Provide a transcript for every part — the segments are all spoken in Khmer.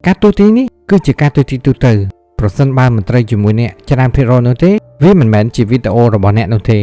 ការទូទីនេះគឺជាការទូទីទូទៅប្រសិនបើមិនត្រូវជាមួយអ្នកច្រើនភាគរយនោះទេវាមិនមែនជាវីដេអូរបស់អ្នកនោះទេ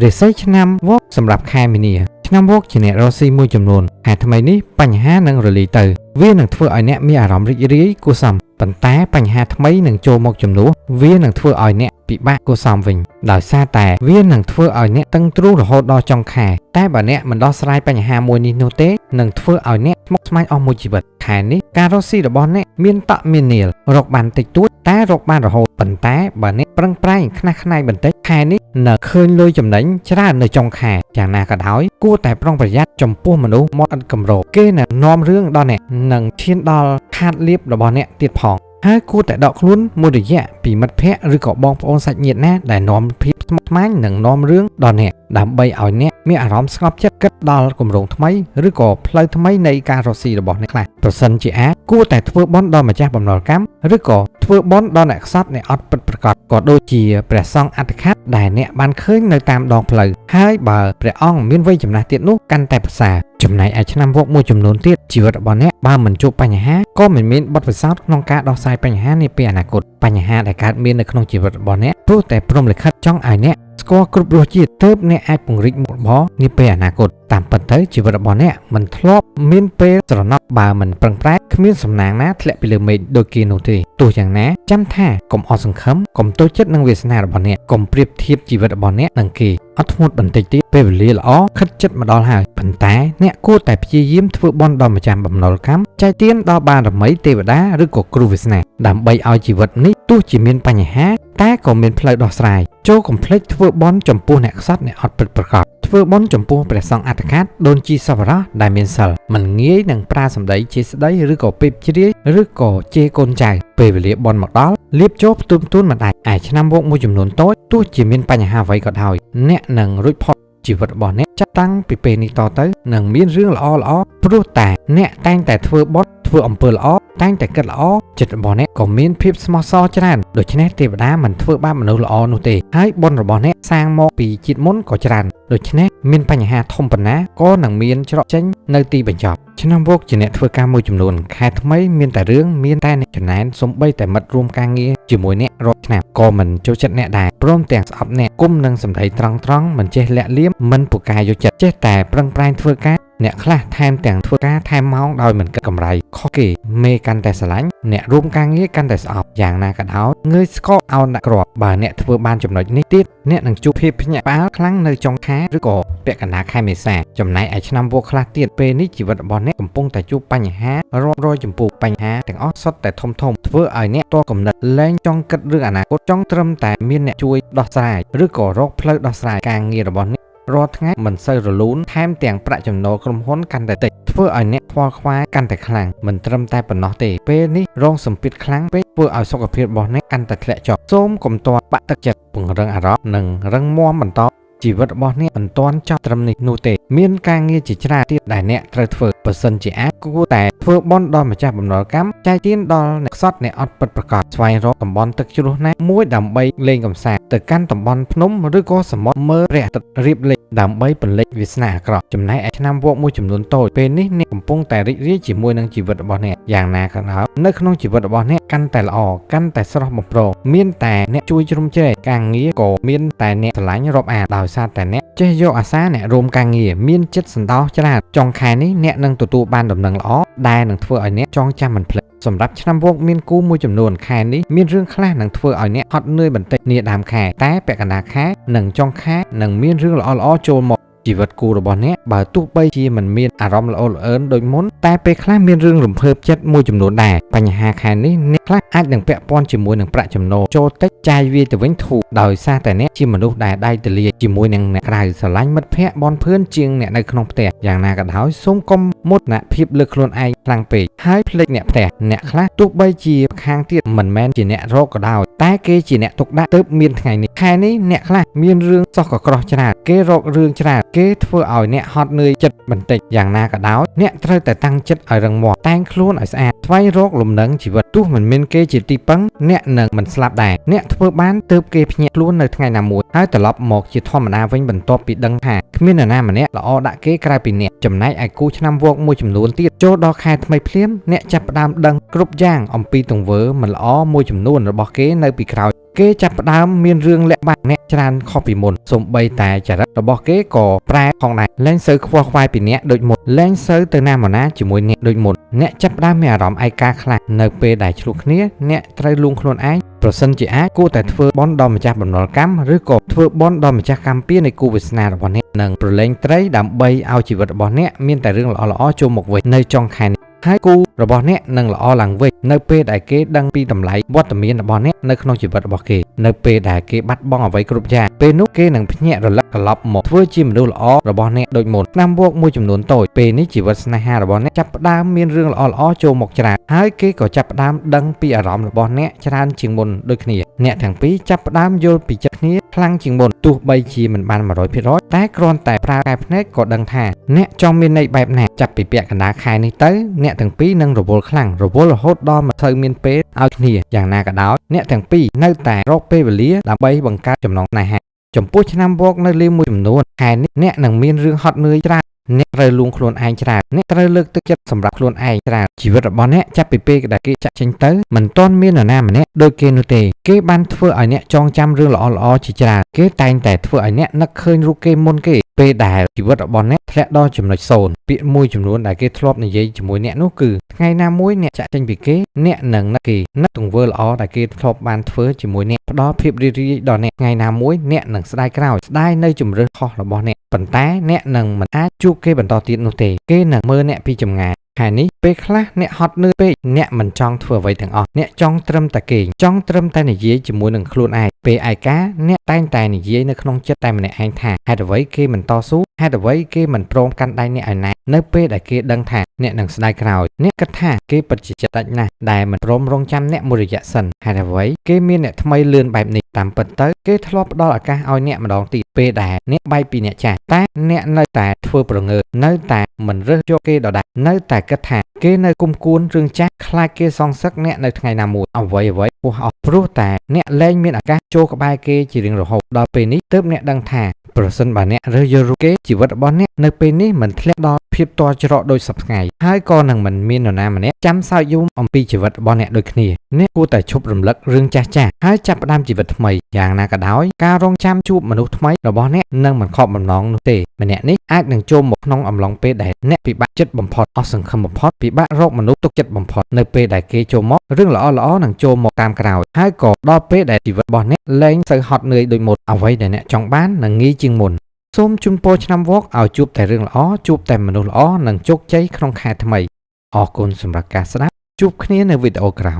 រាសីឆ្នាំវកសម្រាប់ខែមីនាឆ្នាំវកជាអ្នករកស៊ីមួយចំនួនខែថ្មីនេះបញ្ហានឹងរលាយទៅវានឹងធ្វើឲ្យអ្នកមានអារម្មណ៍រីករាយគួរសមប៉ុន្តែបញ្ហាថ្មីនឹងចូលមកជំនួសវានឹងធ្វើឲ្យអ្នកពិបាកគួរសមវិញដោយសារតែវានឹងធ្វើឲ្យអ្នកតឹងទ្រូងរហូតដល់ចុងខែតែបើអ្នកមិនដោះស្រាយបញ្ហាមួយនេះនោះទេនឹងធ្វើឲ្យអ្នកស្មុគស្មាញអស់មួយជីវិតខែនេះការរកស៊ីរបស់អ្នកមានតក់មាននាលរកបានតិចតួចតែរកបានរហូតប៉ុន្តែបើអ្នកប្រឹងប្រែងខ្នះខ្នែងបន្តិចខែនេះនឹងឃើញលុយចំណេញច្រើននៅចុងខែយ៉ាងណាក៏ដោយគួរតែប្រុងប្រយ័ត្នចំពោះមនុស្សមកឥតកម្រគេនឹងនាំរឿងដល់អ្នកនឹងឈានដល់ខាតលៀបរបស់អ្នកទៀតផងហើយគួរតែដកខ្លួនមួយរយៈពីមិត្តភ័ក្តិឬក៏បងប្អូនសាច់ញាតិណាដែលនាំភាពស្មុគស្មាញនិងនាំរឿងដល់អ្នកដើម្បីឲ្យអ្នកមានអារម្មណ៍ស្ងប់ចិត្តគិតដល់គម្រោងថ្មីឬក៏ផ្លូវថ្មីនៃការរកស៊ីរបស់អ្នកខ្លះប្រសិនជាអាចគួរតែធ្វើបុណ្យដល់ម្ចាស់បំណុលកម្មឬក៏ធ្វើបុណ្យដល់អ្នកខ្សត់អ្នកអត់ពិតប្រាកដក៏ដូចជាព្រះសង្ឃអធិកាត់ដែលអ្នកបានឃើញនៅតាមដងផ្លូវហើយបើព្រះអង្គមានវ័យចំណាស់ទៀតនោះកាន់តែប្រសើរចំណែកឯឆ្នាំវកមួយចំនួនទៀតជីវិតរបស់អ្នកបើមិនជួបបញ្ហាក៏មិនមានបទពិសោធន៍ក្នុងការដោះស្រាយបញ្ហានាពេលអនាគតបញ្ហាដែលកើតមាននៅក្នុងជីវិតរបស់អ្នកព្រោះតែព្រហ្មលិខិតចង់ឲ្យអ្នកស្គាល់គ្រប់រសជាតិទើបអ្នកអាចពង្រីកមុខរបរនាពេលអនាគតតាមពិតទៅជីវិតរបស់អ្នកមិនធ្លាប់មានពេលស្រណោះបើមិនប្រឹងប្រែងគ្មានសំណាងណាធ្លាក់ពីលើមេឃដូចគេនោះទេទោះយ៉ាងណាចាំថាកុំអស់សង្ឃឹមកុំតូចចិត្តនឹងវាសនារបស់អ្នកកុំប្រៀបធៀបជីវិតរបស់អ្នកនឹងគេអត់ធ្មត់បន្តិចទៀតពេលវេលាល្អខិតចិត្តមកដល់ហើយប៉ុន្តែអ្នកគួរតែព្យាយាមធ្វើបុណ្យដល់ម្ចាស់បំណុលកម្មចែកទានដល់បារមីទេវតាឬក៏គ្រូវាសនាដើម្បីឲ្យជីវិតនេះទោះជាមានបញ្ហាតែក៏មានផ្លូវដោះស្រាយចូលកុំភ្លេចធ្វើបុណ្យចំពោះអ្នកខ្សត់អ្នកអត់ពិតប្រាកដធ្វើបុណ្យចំពោះព្រះសង្ឃអធិកាត់ដូនជីសប្បុរសដែលមានសិលមិនងាយនឹងប្រាសម្ដីជាស្ដីឬក៏ពេបជ្រាយឬក៏ជេរកូនចៅពេលវេលាបុណ្យមកដល់លៀបចូលផ្ទុំទូនមិនដាច់ឯឆ្នាំវកមួយចំនួនតូចទោះជាមានបញ្ហាអ្វីក៏ដោយអ្នកនឹងរួចផុតជីវិតរបស់អ្នកចាត់តាំងពីពេលនេះតទៅនឹងមានរឿងល្អៗព្រោះតែអ្នកតែងតែធ្វើបុណ្យធ្វើអំពើល្អតែងតែគិតល្អចិត្តរបស់អ្នកក៏មានភាពស្មោះសរច្រើនដូច្នេះទេវតាមិនធ្វើបាបមនុស្សល្អនោះទេហើយបុណ្យរបស់អ្នកសាងមកពីជាតិមុនក៏ច្រើនដូច្នេះមានបញ្ហាធំប៉ុណ្ណាក៏នឹងមានច្រកចេញនៅទីបញ្ចប់ឆ្នាំវកជាអ្នកធ្វើការមួយចំនួនខែថ្មីមានតែរឿងមានតែអ្នកចំណែនសំបីតែមិត្តរួមការងារជាមួយអ្នករត់ឆ្នាំក៏មិនចូលចិត្តអ្នកដែរព្រមទាំងស្អប់អ្នកគុំនឹងសម្ដីត្រង់មិនចេះលាក់លៀមមិនពូកែយកចិត្តចេះតែប្រឹងប្រែងធ្វើការអ្នកខ្លះថែមទាំងធ្វើការថែមម៉ោងដោយមិនគិតកម្រៃខុសគេមេកាន់តែស្រឡាញ់អ្នករួមការងារកាន់តែស្អប់យ៉ាងណាក៏ដោយងើយស្កកអោនដាក់គ្រាប់បើអ្នកធ្វើបានចំណុចនេះទៀតអ្នកនឹងជួបភាពភ្ញាក់ផ្អើលខ្លាំងនៅចុងខែឬក៏ពាក់កណ្ដាលខែមេសាចំណែកឯឆ្នាំវកខ្លះទៀតពេលនេះជីវិតរបស់អ្នកកំពុងតែជួបបញ្ហារាប់រយចំពោះបញ្ហាទាំងអស់សុទ្ធតែធំធ្វើឲ្យអ្នកតកំណត់លែងចង់គិតរឿងអនាគតចង់ត្រឹមតែមានអ្នកជួយដោះស្រាយឬក៏រកផ្លូវដោះស្រាយការងាររបស់អ្នករាល់ថ្ងៃមិនសូវរលូនថែមទាំងប្រាក់ចំណូលក្រុមហ៊ុនកាន់តែតិចធ្វើឲ្យអ្នកខ្វល់ខ្វាយកាន់តែខ្លាំងមិនត្រឹមតែប៉ុណ្ណោះទេពេលនេះរងសម្ពាធខ្លាំងពេកធ្វើឲ្យសុខភាពរបស់អ្នកកាន់តែធ្លាក់ចុះសូមកុំទាន់បាក់ទឹកចិត្តពង្រឹងអារម្មណ៍និងរឹងមាំបន្តជីវិតរបស់អ្នកមិនទាន់ចប់ត្រឹមនេះនោះទេមានការងារជាច្រើនទៀតដែលអ្នកត្រូវធ្វើបើសិនជាអាចគួរតែធ្វើបុណ្យដល់ម្ចាស់បំណុលកម្មចែកទានដល់អ្នកខ្សត់អ្នកអត់ពិតប្រាកដស្វែងរកតំបន់ទឹកជ្រោះណាមួយដើម្បីលេងកម្សាន្តទៅកាន់តំបន់ភ្នំឬក៏សមុទ្រមើលព្រះអាទិត្យរៀបលេងដើម្បីបន្លិចវាសនាអាក្រក់ចំណែកឯឆ្នាំវកមួយចំនួនតូចពេលនេះអ្នកកំពុងតែរីករាយជាមួយនឹងជីវិតរបស់អ្នកយ៉ាងណាក៏ដោយនៅក្នុងជីវិតរបស់អ្នកកាន់តែល្អកាន់តែស្រស់បំព្រងមានតែអ្នកជួយជ្រោមជ្រែងការងារក៏មានតែអ្នកឆ្លាញ់រាប់អានដោយសារតែអ្នកចេះយកអាសាអ្នករួមការងារមានចិត្តសន្តោសច្រើនចុងខែនេះអ្នកនឹងទទួលបានដំណឹងល្អដែលនឹងធ្វើឲ្យអ្នកចងចាំមិនភ្លេចសម្រាប់ឆ្នាំវកមានគូមួយចំនួនខែនេះមានរឿងខ្លះនឹងធ្វើឲ្យអ្នកហត់នឿយបន្តិចនាដើមខែតែពាក់កណ្ដាលខែនិងចុងខែនឹងមានរឿងល្អៗចូលមកជីវិតគូរបស់អ្នកបើទោះបីជាមិនមានអារម្មណ៍ល្អល្អឿនដូចមុនតែពេលខ្លះមានរឿងរំភើបចិត្តមួយចំនួនដែរបញ្ហាខែនេះអ្នកខ្លះអាចនឹងពាក់ព័ន្ធជាមួយនឹងប្រាក់ចំណូលចូលតិចចាយវាទៅវិញធូរដោយសារតែអ្នកជាមនុស្សដែលដៃទលាជាមួយនឹងអ្នកក្រៅស្រឡាញ់មិត្តភ័ក្តិបនភឿនជាងអ្នកនៅក្នុងផ្ទះយ៉ាងណាក៏ដោយសូមកុំមោទនភាពលើខ្លួនឯងខ្លាំងពេកហើយភ្លេចអ្នកផ្ទះអ្នកខ្លះទោះបីជាខាងទៀតមិនមែនជាអ្នករកក៏ដោយតែគេជាអ្នកទុកដាក់ទើបមានថ្ងៃនេះខែនេះអ្នកខ្លះមានរឿងសោះក៏ក្រោះច្រើនគេរករឿងច្រើនគេ គេធ្វើឲ្យអ្នកហត់នឿយចិត្តបន្តិចយ៉ាងណាក៏ដោយអ្នកត្រូវតែតាំងចិត្តឲ្យរឹងមាំតែងខ្លួនឲ្យស្អាតស្វែងរកលំនឹងជីវិតទោះមិនមានគេជាទីពឹងអ្នកនឹងមិនស្លាប់ដែរអ្នកធ្វើបានទើបគេភ្ញាក់ខ្លួននៅថ្ងៃណាមួយហើយត្រឡប់មកជាធម្មតាវិញបន្ទាប់ពីដឹងថាគ្មាននរណាម្នាក់ល្អដាក់គេក្រៅពីអ្នកចំណែកឯគូឆ្នាំវោកមួយចំនួនទៀតចូលដល់ខែថ្មីភ្លាមអ្នកចាប់ផ្ដើមដឹងគ្រប់យ៉ាងអំពីទង្វើមិនល្អមួយចំនួនរបស់គេនៅពីក្រោយគេចាប់ផ្ដើមមានរឿងលាក់បាក់អ្នកច្រើនខុសពីមុនសូម្បីតែចរិតរបស់គេក៏ប្រែផងដែរលែងសូវខ្វល់ខ្វាយពីអ្នកដូចមុនលែងសូវទៅណាមកណាជាមួយអ្នកដូចមុនអ្នកចាប់ផ្ដើមមានអារម្មណ៍ឯកាខ្លះនៅពេលដែលឆ្លោះគ្នាអ្នកត្រូវលួងខ្លួនឯងប្រសិនជាអាចគួរតែធ្វើបន់ដល់ម្ចាស់បំណុលកម្មឬក៏ធ្វើបន់ដល់ម្ចាស់កម្មពៀនៃគូវាសនារបស់អ្នកនិងប្រឡែងត្រីដើម្បីឲ្យជីវិតរបស់អ្នកមានតែរឿងល្អៗចូលមកវិញនៅចុងខែនេះហើយគូរបស់អ្នកនឹងល្អឡើងវិញនៅពេលដែលគេដឹងពីតម្លៃវត្តមានរបស់អ្នកនៅក្នុងជីវិតរបស់គេនៅពេលដែលគេបាត់បង់អ្វីគ្រប់យ៉ាងពេលនោះគេនឹងភ្ញាក់រលឹកត្រឡប់មកធ្វើជាមនុស្សល្អរបស់អ្នកដូចមុនឆ្នាំវោកមួយចំនួនតូចពេលនេះជីវិតស្នេហារបស់អ្នកចាប់ផ្ដើមមានរឿងល្អៗចូលមកច្រើនហើយគេក៏ចាប់ផ្ដើមដឹងពីអារម្មណ៍របស់អ្នកច្រើនជាងមុនដូចគ្នាអ្នកទាំងពីរចាប់ផ្ដើមយល់ពីចិត្តគ្នាខ្លាំងជាងមុនទោះបីជាមិនបាន 100% តែគ្រាន់តែប្រើកែភ្នែកក៏ដឹងថាអ្នកចង់មានន័យបែបណាចាប់ពីពាក់កណ្ដាលខែនេះទៅអ្នកទាំងពីរនឹងរវល់ខ្លាំងរវល់រហូតដល់មិនសូវមានពេលឲ្យគ្នាយ៉ាងណាក៏ដោយអ្នកទាំងពីរនៅតែរកពេលវេលាដើម្បីបង្កើតចំណងស្នេហាចំពោះឆ្នាំវោកនៅលេមួយចំនួនខែនេះអ្នកនឹងមានរឿងហត់នឿយច្រើនអ្នកត្រូវលួងខ្លួនឯងច្រើនអ្នកត្រូវលើកទឹកចិត្តសម្រាប់ខ្លួនឯងច្រើនជីវិតរបស់អ្នកចាប់ពីពេលដែលគេចាក់ចេញទៅមិនទាន់មាននរណាម្នាក់ដូចគេនោះទេគេបានធ្វើឲ្យអ្នកចងចាំរឿងល្អៗជាច្រើនគេតែងតែធ្វើឲ្យអ្នកនឹកឃើញរូបគេមុនគេពេលដែលជីវិតរបស់អ្នកធ្លាក់ដល់ចំណុច0ពាក្យមួយចំនួនដែលគេធ្លាប់និយាយជាមួយអ្នកនោះគឺថ្ងៃណាមួយអ្នកចាក់ចេញពីគេអ្នកនឹងនឹកគេនឹកទង្វើល្អដែលគេធ្លាប់បានធ្វើជាមួយអ្នកផ្ដល់ភាពរីករាយដល់អ្នកថ្ងៃណាមួយអ្នកនឹងស្ដាយក្រោយស្ដាយនៅជំរឿនខុសរបស់អ្នកប៉ុន្តែអ្នកនឹងមិនអាចជួបគេបន្តទៀតនោះទេគេនឹងមើលអ្នកពីចម្ងាយខែនេះពេលខ្លះអ្នកហត់នឿយពេកអ្នកមិនចង់ធ្វើអ្វីទាំងអស់អ្នកចង់ត្រឹមតែគេចង់ត្រឹមតែនិយាយជាមួយនឹងខ្លួនឯងពេលឯកាអ្នកតែងតែនិយាយនៅក្នុងចិត្តតែម្នាក់ឯងថាហេតុអ្វីគេមិនតស៊ូហេតុអ្វីគេមិនព្រមកាន់ដៃអ្នកឲ្យណានៅពេលដែលគេដឹងថាអ្នកនឹងស្ដាយក្រោយអ្នកគិតថាគេពិតជាចិត្តដាច់ណាស់ដែលមិនព្រមរងចាំអ្នកមួយរយៈសិនហេតុអ្វីគេមានអ្នកថ្មីលឿនបែបនេះតាមពិតទៅគេធ្លាប់ផ្ដល់ឱកាសឲ្យអ្នកម្ដងទៀតពេលដែលអ្នកបែកពីអ្នកចាស់តែអ្នកនៅតែធ្វើប្រងើនៅតែមិនរើសយកគេដដែលនៅតែគិតថាគេនៅគុំគួនរឿងចាស់ខ្លាចគេសងសឹកអ្នកនៅថ្ងៃណាមួយអ្វីពោះអស់ព្រោះតែអ្នកលែងមានឱកាសចូលក្បែរគេជារៀងរហូតដល់ពេលនេះទើបអ្នកដឹងថាប្រសិនបើអ្នករើសយករូបគេជីវិតរបស់អ្នកនៅពេលនេះមិនធ្លាក់ដល់ភាពតច្រកដូចសពថ្ងៃហើយក៏នឹងមិនមាននរណាម្នាក់ចាំសើចយំអំពីជីវិតរបស់អ្នកដូចគ្នាអ្នកគួរតែឈប់រំលឹករឿងចាស់ហើយចាប់ផ្ដើមជីវិតថ្មីយ៉ាងណាក៏ដោយការរងចាំជួបមនុស្សថ្មីរបស់អ្នកនឹងមិនខកបំណងនោះទេម្នាក់នេះអាចនឹងចូលមកក្នុងអំឡុងពេលដែលអ្នកពិបាកចិត្តបំផុតអស់សង្ឃឹមបំផុតពិបាករកមនុស្សទុកចិត្តបំផុតនៅពេលដែលគេចូលមករឿងល្អៗនឹងចូលមកតាមក្រោយហើយក៏ដល់ពេលដែលជីវិតរបស់អ្នកលែងទៅហត់នឿយដូចមុនអ្វីដែលអ្នកចង់បាននឹងងាយជាងមុនសូមជូនពរឆ្នាំវោកឲ្យជួបតែរឿងល្អជួបតែមនុស្សល្អនិងជោគជ័យក្នុងខែថ្មីអរគុណសម្រាប់ការស្ដាប់ជួបគ្នានៅវីដេអូក្រោយ